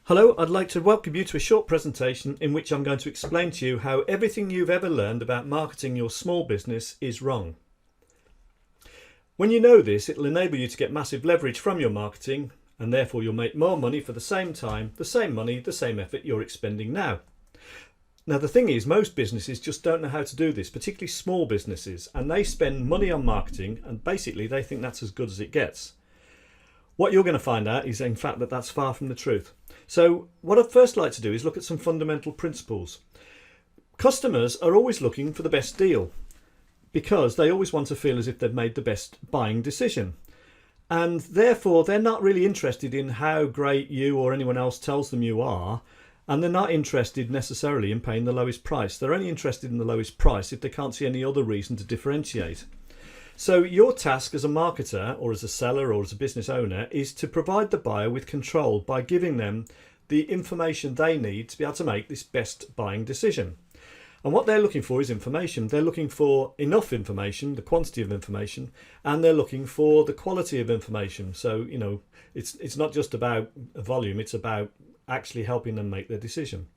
Hello, I'd like to welcome you to a short presentation in which I'm going to explain to you how everything you've ever learned about marketing your small business is wrong. When you know this, it'll enable you to get massive leverage from your marketing, and therefore you'll make more money for the same time, the same money, the same effort you're expending now. Now the thing is, most businesses just don't know how to do this, particularly small businesses, and they spend money on marketing and basically they think that's as good as it gets. What you're going to find out is in fact that that's far from the truth. So what I'd first like to do is look at some fundamental principles. Customers are always looking for the best deal because they always want to feel as if they've made the best buying decision. And therefore they're not really interested in how great you or anyone else tells them you are, and they're not interested necessarily in paying the lowest price. They're only interested in the lowest price if they can't see any other reason to differentiate. So your task as a marketer or as a seller or as a business owner is to provide the buyer with control by giving them the information they need to be able to make this best buying decision. And what they're looking for is information. They're looking for enough information, the quantity of information, and they're looking for the quality of information. So, it's not just about volume, it's about actually helping them make their decision.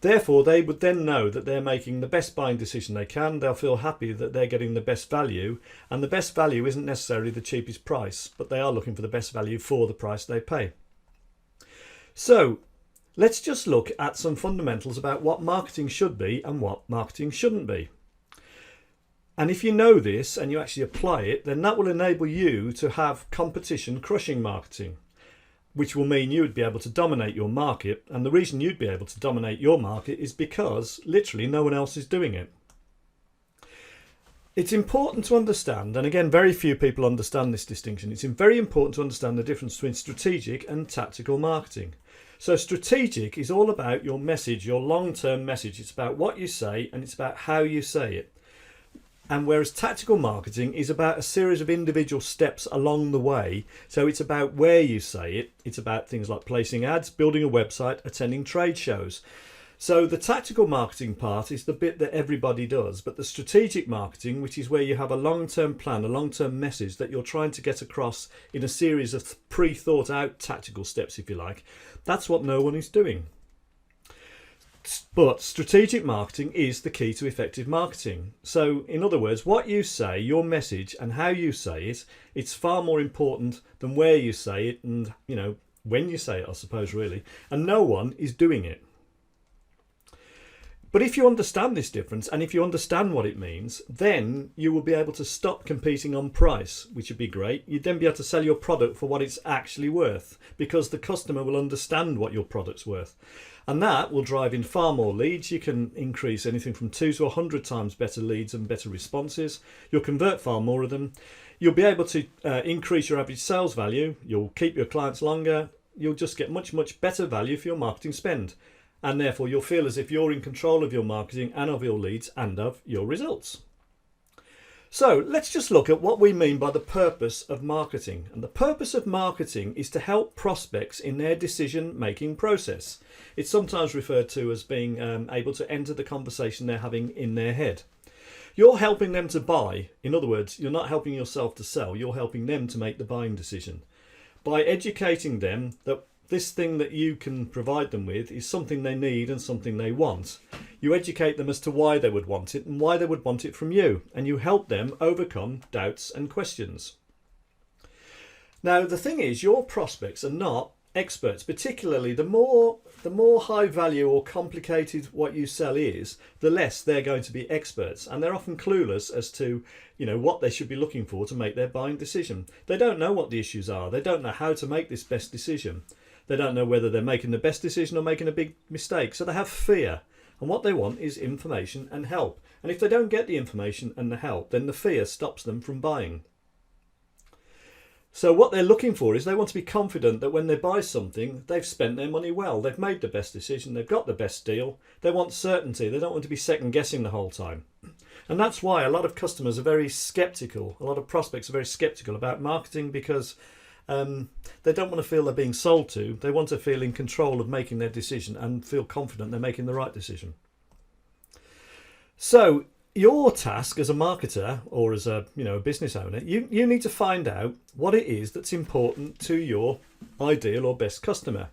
Therefore, they would then know that they're making the best buying decision they can. They'll feel happy that they're getting the best value, and the best value isn't necessarily the cheapest price, but they are looking for the best value for the price they pay. So let's just look at some fundamentals about what marketing should be and what marketing shouldn't be. And if you know this and you actually apply it, then that will enable you to have competition crushing marketing, which will mean you would be able to dominate your market. And the reason you'd be able to dominate your market is because literally no one else is doing it. It's important to understand, and again, very few people understand this distinction. It's very important to understand the difference between strategic and tactical marketing. So strategic is all about your message, your long-term message. It's about what you say and it's about how you say it. And whereas tactical marketing is about a series of individual steps along the way. So it's about where you say it. It's about things like placing ads, building a website, attending trade shows. So the tactical marketing part is the bit that everybody does. But the strategic marketing, which is where you have a long-term plan, a long-term message that you're trying to get across in a series of pre-thought out tactical steps, if you like, that's what no one is doing. But strategic marketing is the key to effective marketing. So in other words, what you say, your message and how you say it, it's far more important than where you say it and, when you say it, I suppose, really. And no one is doing it. But if you understand this difference and if you understand what it means, then you will be able to stop competing on price, which would be great. You'd then be able to sell your product for what it's actually worth because the customer will understand what your product's worth. And that will drive in far more leads. You can increase anything from 2 to 100 times better leads and better responses. You'll convert far more of them. You'll be able to increase your average sales value. You'll keep your clients longer. You'll just get much, much better value for your marketing spend. And therefore you'll feel as if you're in control of your marketing and of your leads and of your results. So let's just look at what we mean by the purpose of marketing. And the purpose of marketing is to help prospects in their decision-making process. It's sometimes referred to as being able to enter the conversation they're having in their head. You're helping them to buy. In other words, you're not helping yourself to sell. You're helping them to make the buying decision. By educating them that this thing that you can provide them with is something they need and something they want. You educate them as to why they would want it and why they would want it from you, and you help them overcome doubts and questions. Now, the thing is, your prospects are not experts, particularly the more high value or complicated what you sell is, the less they're going to be experts, and they're often clueless as to what they should be looking for to make their buying decision. They don't know what the issues are. They don't know how to make this best decision. They don't know whether they're making the best decision or making a big mistake. So they have fear. And what they want is information and help. And if they don't get the information and the help, then the fear stops them from buying. So what they're looking for is they want to be confident that when they buy something, they've spent their money well. They've made the best decision. They've got the best deal. They want certainty. They don't want to be second guessing the whole time. And that's why a lot of customers are very skeptical. A lot of prospects are very skeptical about marketing because they don't want to feel they're being sold to. They want to feel in control of making their decision and feel confident they're making the right decision. So your task as a marketer or as a business owner, you need to find out what it is that's important to your ideal or best customer.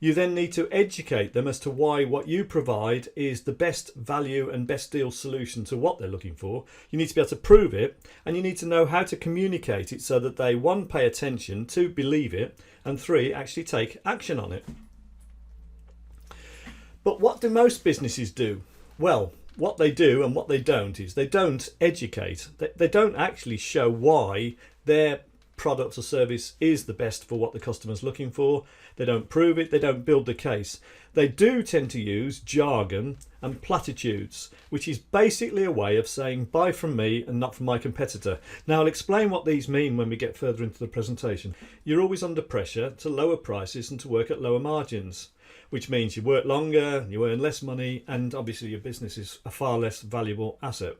You then need to educate them as to why what you provide is the best value and best deal solution to what they're looking for. You need to be able to prove it, and you need to know how to communicate it so that they, one, pay attention, two, believe it, and three, actually take action on it. But what do most businesses do? Well, what they do and what they don't is they don't educate. They don't actually show why their product or service is the best for what the customer's looking for. They don't prove it. They don't build the case. They do tend to use jargon and platitudes, which is basically a way of saying buy from me and not from my competitor. Now I'll explain what these mean when we get further into the presentation. You're always under pressure to lower prices and to work at lower margins, which means you work longer, you earn less money, and obviously your business is a far less valuable asset.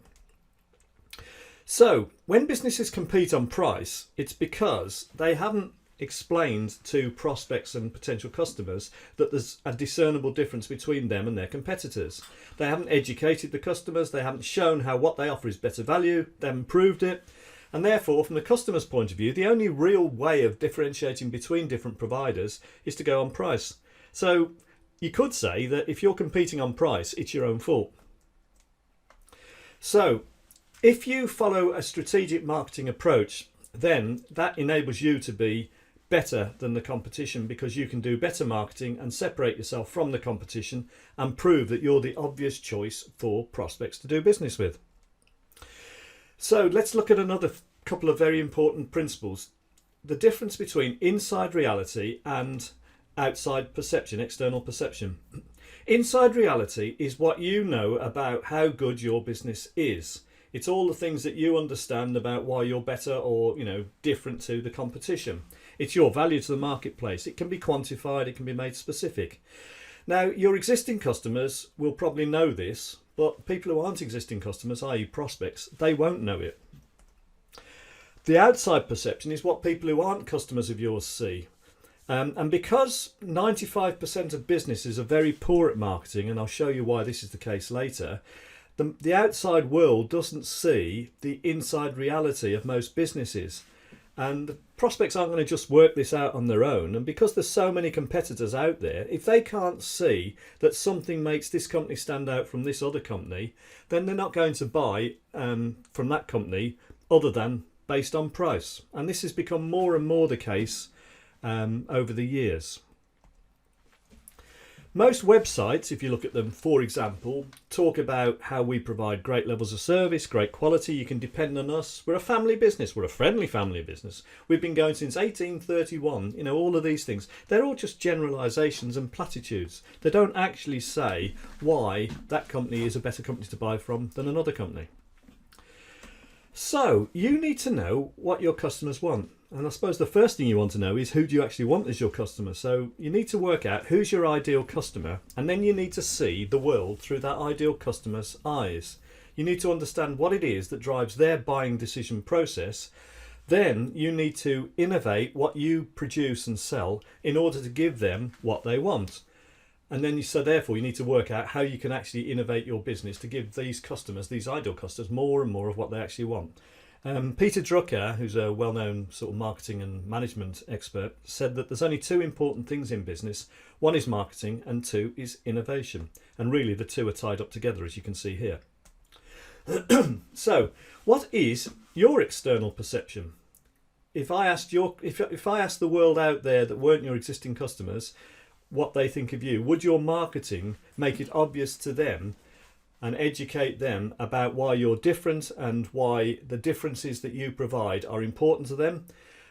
So when businesses compete on price, it's because they haven't explained to prospects and potential customers that there's a discernible difference between them and their competitors. They haven't educated the customers, they haven't shown how what they offer is better value, they haven't proved it, and therefore from the customer's point of view, the only real way of differentiating between different providers is to go on price. So you could say that if you're competing on price, it's your own fault. So if you follow a strategic marketing approach, then that enables you to be better than the competition, because you can do better marketing and separate yourself from the competition and prove that you're the obvious choice for prospects to do business with. So let's look at another couple of very important principles. The difference between inside reality and outside perception, external perception. Inside reality is what you know about how good your business is. It's all the things that you understand about why you're better or, different to the competition. It's your value to the marketplace. It can be quantified, it can be made specific. Now, your existing customers will probably know this, but people who aren't existing customers, i.e. prospects, they won't know it. The outside perception is what people who aren't customers of yours see. And because 95% of businesses are very poor at marketing, and I'll show you why this is the case later, the outside world doesn't see the inside reality of most businesses. And the prospects aren't going to just work this out on their own. And because there's so many competitors out there, if they can't see that something makes this company stand out from this other company, then they're not going to buy from that company other than based on price. And this has become more and more the case over the years. Most websites, if you look at them, for example, talk about how we provide great levels of service, great quality, you can depend on us. We're a family business, we're a friendly family business. We've been going since 1831, all of these things. They're all just generalisations and platitudes. They don't actually say why that company is a better company to buy from than another company. So you need to know what your customers want. And I suppose the first thing you want to know is who do you actually want as your customer. So you need to work out who's your ideal customer, and then you need to see the world through that ideal customer's eyes. You need to understand what it is that drives their buying decision process. Then you need to innovate what you produce and sell in order to give them what they want. And then therefore you need to work out how you can actually innovate your business to give these customers, these ideal customers, more and more of what they actually want. Peter Drucker, who's a well-known sort of marketing and management expert, said that there's only two important things in business. One is marketing and two is innovation. And really the two are tied up together, as you can see here. So what is your external perception? If I asked the world out there that weren't your existing customers what they think of you, would your marketing make it obvious to them and educate them about why you're different and why the differences that you provide are important to them?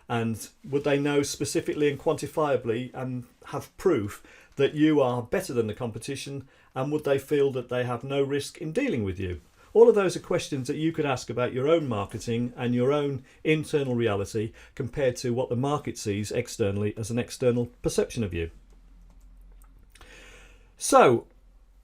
And would they know specifically and quantifiably and have proof that you are better than the competition? And would they feel that they have no risk in dealing with you? All of those are questions that you could ask about your own marketing and your own internal reality compared to what the market sees externally as an external perception of you. So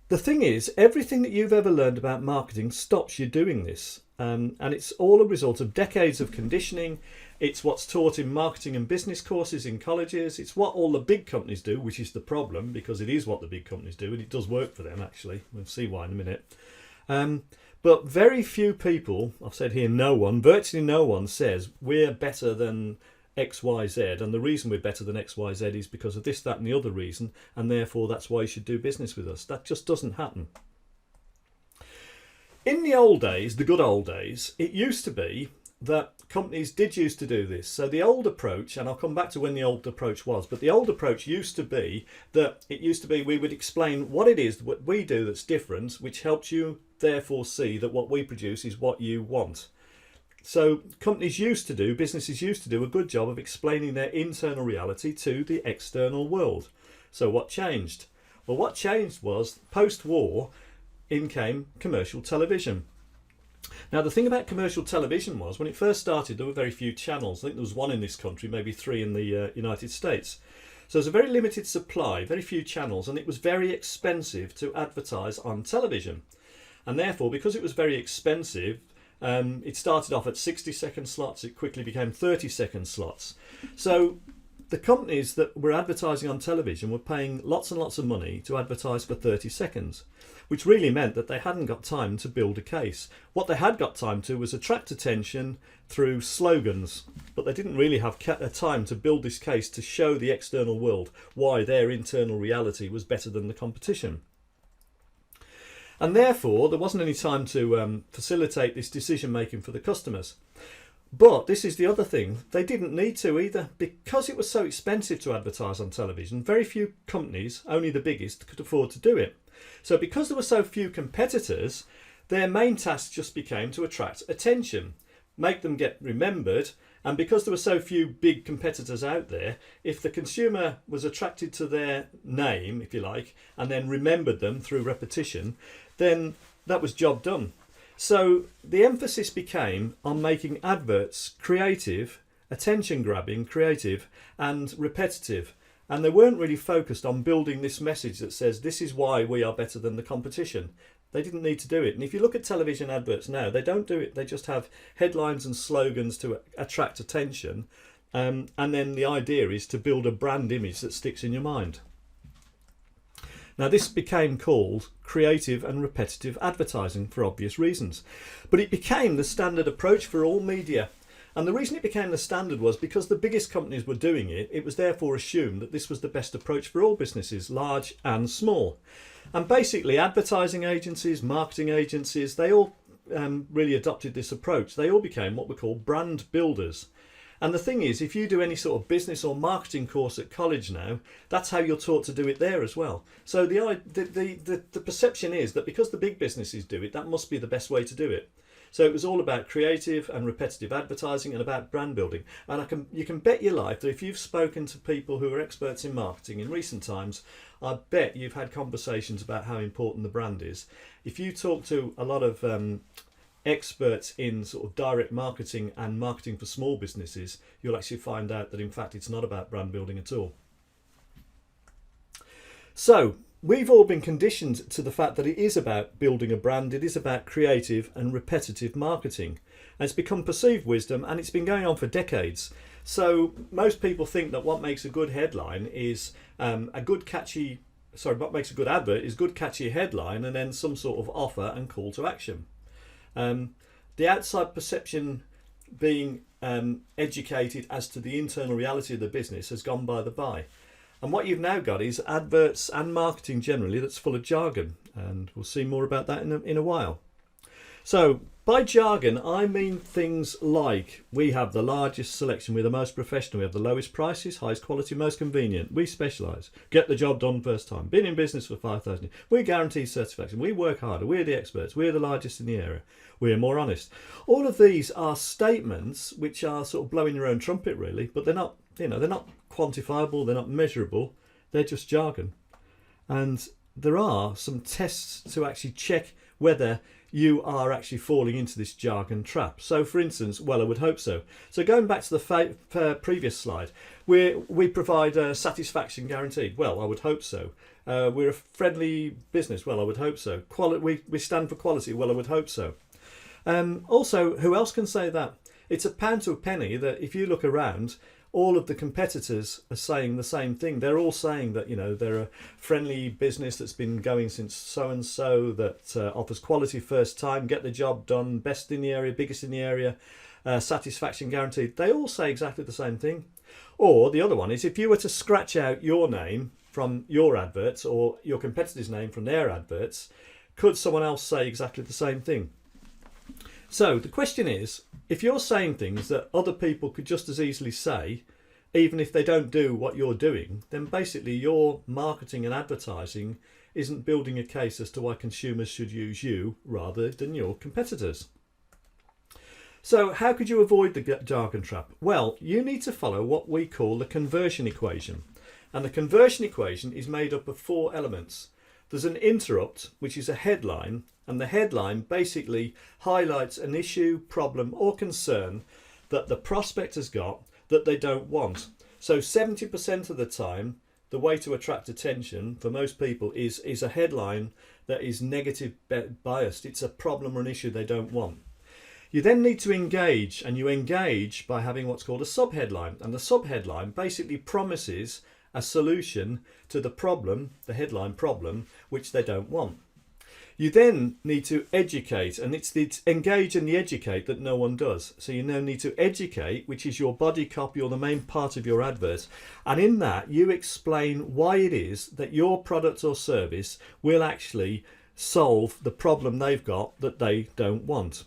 the thing is, everything that you've ever learned about marketing stops you doing this. And it's all a result of decades of conditioning. It's what's taught in marketing and business courses in colleges. It's what all the big companies do, which is the problem, because it is what the big companies do and it does work for them actually. We'll see why in a minute. But very few people, I've said here no one, virtually no one says we're better than XYZ, and the reason we're better than XYZ is because of this, that and the other reason, and therefore that's why you should do business with us. That just doesn't happen. In the old days, the good old days, it used to be that companies did used to do this. So the old approach, and I'll come back to when the old approach was, but the old approach used to be that we would explain what it is, what we do that's different, which helps you therefore see that what we produce is what you want. So businesses used to do a good job of explaining their internal reality to the external world. So what changed? Well, what changed was post-war in came commercial television. Now, the thing about commercial television was when it first started, there were very few channels. I think there was one in this country, maybe 3 in the United States. So there's a very limited supply, very few channels, and it was very expensive to advertise on television. And therefore, because it was very expensive, it started off at 60-second slots. It quickly became 30-second slots. So the companies that were advertising on television were paying lots and lots of money to advertise for 30 seconds, which really meant that they hadn't got time to build a case. What they had got time to was attract attention through slogans, but they didn't really have time to build this case to show the external world why their internal reality was better than the competition. And therefore, there wasn't any time to facilitate this decision making for the customers. But this is the other thing, they didn't need to either. Because it was so expensive to advertise on television, very few companies, only the biggest, could afford to do it. So because there were so few competitors, their main task just became to attract attention, make them get remembered. And because there were so few big competitors out there, if the consumer was attracted to their name, if you like, and then remembered them through repetition, then that was job done. So the emphasis became on making adverts creative, attention-grabbing, creative and repetitive. And they weren't really focused on building this message that says this is why we are better than the competition. They didn't need to do it. And if you look at television adverts now, they don't do it. They just have headlines and slogans to attract attention. And then the idea is to build a brand image that sticks in your mind. Now, this became called creative and repetitive advertising for obvious reasons. But it became the standard approach for all media. And the reason it became the standard was because the biggest companies were doing it, it was therefore assumed that this was the best approach for all businesses, large and small. And basically, advertising agencies, marketing agencies, they all really adopted this approach. They all became what we call brand builders. And the thing is, if you do any sort of business or marketing course at college now, that's how you're taught to do it there as well. So the perception is that because the big businesses do it, that must be the best way to do it. So it was all about creative and repetitive advertising and about brand building. And you can bet your life that if you've spoken to people who are experts in marketing in recent times, I bet you've had conversations about how important the brand is. If you talk to a lot of experts in sort of direct marketing and marketing for small businesses, you'll actually find out that in fact it's not about brand building at all. So we've all been conditioned to the fact that it is about building a brand, it is about creative and repetitive marketing. And it's become perceived wisdom, and it's been going on for decades. So most people think that what makes a good headline is what makes a good advert is good catchy headline and then some sort of offer and call to action. The outside perception being educated as to the internal reality of the business has gone by the by. And what you've now got is adverts and marketing generally that's full of jargon. And we'll see more about that in a while. So by jargon, I mean things like we have the largest selection, we're the most professional, we have the lowest prices, highest quality, most convenient, we specialise, get the job done first time, been in business for 5,000 years, we guarantee satisfaction, we work harder, we're the experts, we're the largest in the area, we're more honest. All of these are statements which are sort of blowing your own trumpet really, but they're not, they're not quantifiable, they're not measurable, they're just jargon. And there are some tests to actually check whether you are actually falling into this jargon trap. So for instance, well, I would hope so. So going back to the previous slide, we provide a satisfaction guaranteed. Well, I would hope so. We're a friendly business. Well, I would hope so. We stand for quality. Well, I would hope so. Also, who else can say that? It's a pound to a penny that if you look around, all of the competitors are saying the same thing. They're all saying that, you know, they're a friendly business that's been going since so-and-so, that offers quality first time, get the job done, best in the area, biggest in the area. satisfaction guaranteed, they all say exactly the same thing. Or the other one is, if you were to scratch out your name from your adverts or your competitor's name from their adverts, could someone else say exactly the same thing? So the question is, if you're saying things that other people could just as easily say, even if they don't do what you're doing, then basically your marketing and advertising isn't building a case as to why consumers should use you rather than your competitors. So how could you avoid the jargon trap? Well, you need to follow what we call the conversion equation. And the conversion equation is made up of 4 elements. There's an interrupt, which is a headline, and the headline basically highlights an issue, problem or concern that the prospect has got that they don't want. So 70% of the time, the way to attract attention for most people is a headline that is negative biased. It's a problem or an issue they don't want. You then need to engage, and you engage by having what's called a subheadline. And the subheadline basically promises a solution to the problem, the headline problem, which they don't want. You then need to educate, and it's the engage and the educate that no one does. So you now need to educate, which is your body copy or the main part of your advert. And in that, you explain why it is that your product or service will actually solve the problem they've got that they don't want.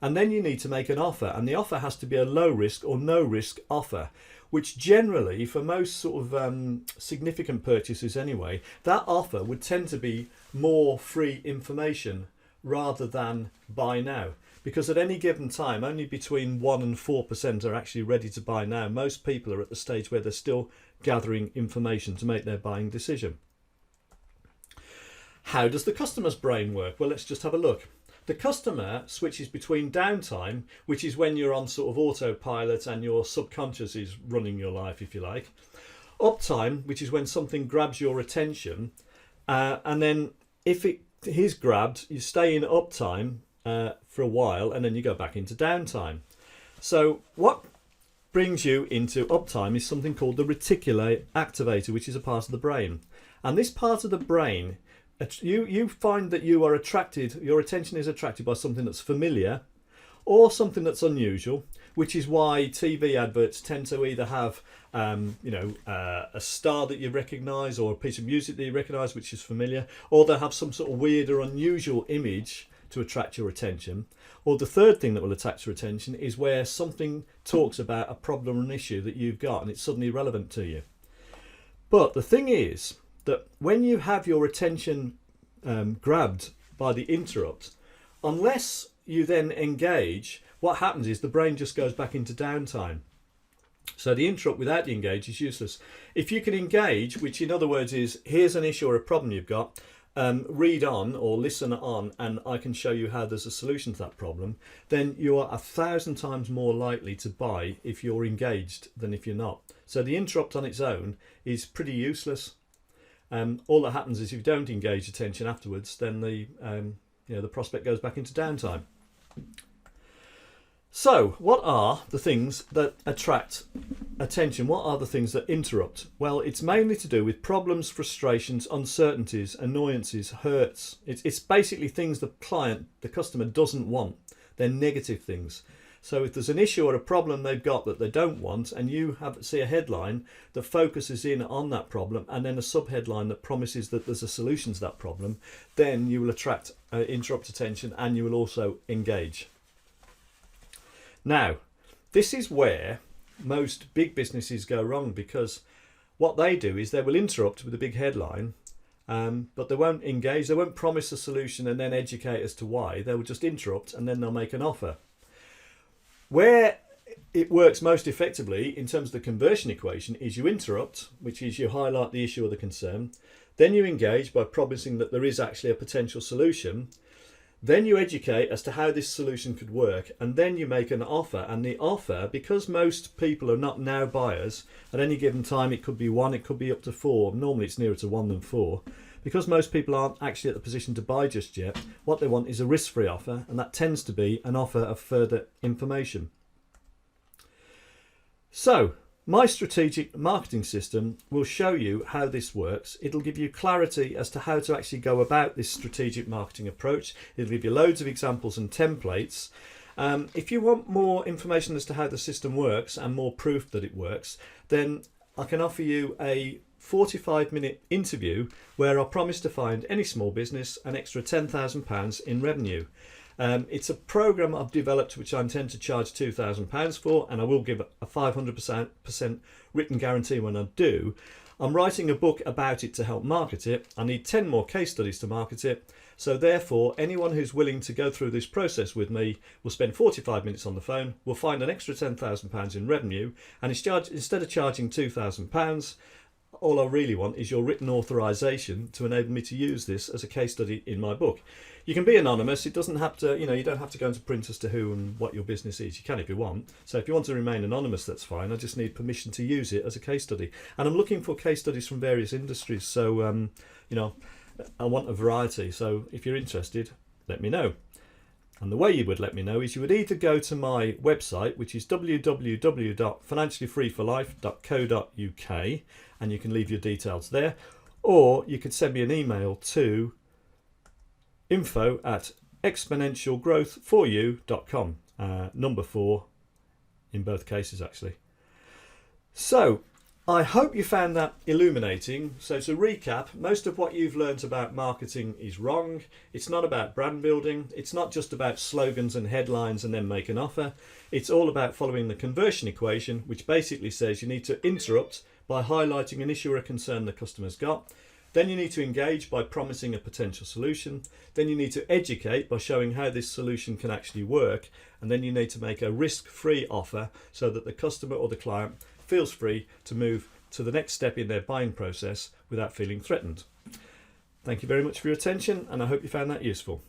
And then you need to make an offer, and the offer has to be a low risk or no risk offer, which generally, for most sort of significant purchases anyway, that offer would tend to be more free information rather than buy now. Because at any given time, only between 1% and 4% are actually ready to buy now. Most people are at the stage where they're still gathering information to make their buying decision. How does the customer's brain work? Well, let's just have a look. The customer switches between downtime, which is when you're on sort of autopilot and your subconscious is running your life, if you like. Uptime, which is when something grabs your attention. And then if it is grabbed, you stay in uptime for a while and then you go back into downtime. So what brings you into uptime is something called the reticular activator, which is a part of the brain. And this part of the brain, you find that you are attracted, your attention is attracted by something that's familiar or something that's unusual, which is why TV adverts tend to either have a star that you recognise or a piece of music that you recognise which is familiar, or they have some sort of weird or unusual image to attract your attention. Or the third thing that will attract your attention is where something talks about a problem or an issue that you've got and it's suddenly relevant to you. But the thing is that when you have your attention grabbed by the interrupt, unless you then engage, what happens is the brain just goes back into downtime. So the interrupt without the engage is useless. If you can engage, which in other words is, here's an issue or a problem you've got, read on or listen on and I can show you how there's a solution to that problem, then you are 1,000 times more likely to buy if you're engaged than if you're not. So the interrupt on its own is pretty useless. All that happens is if you don't engage attention afterwards, then the prospect goes back into downtime. So what are the things that attract attention? What are the things that interrupt? Well, it's mainly to do with problems, frustrations, uncertainties, annoyances, hurts. It's basically things the client, the customer doesn't want. They're negative things. So if there's an issue or a problem they've got that they don't want, and you see a headline that focuses in on that problem and then a subheadline that promises that there's a solution to that problem, then you will interrupt attention and you will also engage. Now, this is where most big businesses go wrong, because what they do is they will interrupt with a big headline, but they won't engage, they won't promise a solution and then educate as to why. They will just interrupt and then they'll make an offer. Where it works most effectively in terms of the conversion equation is you interrupt, which is you highlight the issue or the concern, then you engage by promising that there is actually a potential solution, then you educate as to how this solution could work, and then you make an offer. And the offer, because most people are not now buyers, at any given time it could be 1, it could be up to 4, normally it's nearer to 1 than 4, because most people aren't actually at the position to buy just yet, what they want is a risk-free offer, and that tends to be an offer of further information. So, my strategic marketing system will show you how this works. It'll give you clarity as to how to actually go about this strategic marketing approach. It'll give you loads of examples and templates, If you want more information as to how the system works and more proof that it works, then I can offer you a 45-minute interview where I promise to find any small business an extra £10,000 in revenue. It's a program I've developed which I intend to charge £2,000 for, and I will give a 500% written guarantee when I do. I'm writing a book about it to help market it. I need 10 more case studies to market it. So therefore, anyone who's willing to go through this process with me will spend 45 minutes on the phone, will find an extra £10,000 in revenue, and instead of charging £2,000, all I really want is your written authorization to enable me to use this as a case study in my book. You can be anonymous. It doesn't have to, you don't have to go into print as to who and what your business is. You can if you want. So if you want to remain anonymous, that's fine. I just need permission to use it as a case study. And I'm looking for case studies from various industries. So, I want a variety. So if you're interested, let me know. And the way you would let me know is you would either go to my website, which is www.financiallyfreeforlife.co.uk, and you can leave your details there, or you could send me an email to info@exponentialgrowthforyou.com, number 4 in both cases actually. So I hope you found that illuminating. So to recap, most of what you've learnt about marketing is wrong. It's not about brand building. It's not just about slogans and headlines and then make an offer. It's all about following the conversion equation, which basically says you need to interrupt by highlighting an issue or a concern the customer's got. Then you need to engage by promising a potential solution. Then you need to educate by showing how this solution can actually work. And then you need to make a risk-free offer so that the customer or the client feels free to move to the next step in their buying process without feeling threatened. Thank you very much for your attention, and I hope you found that useful.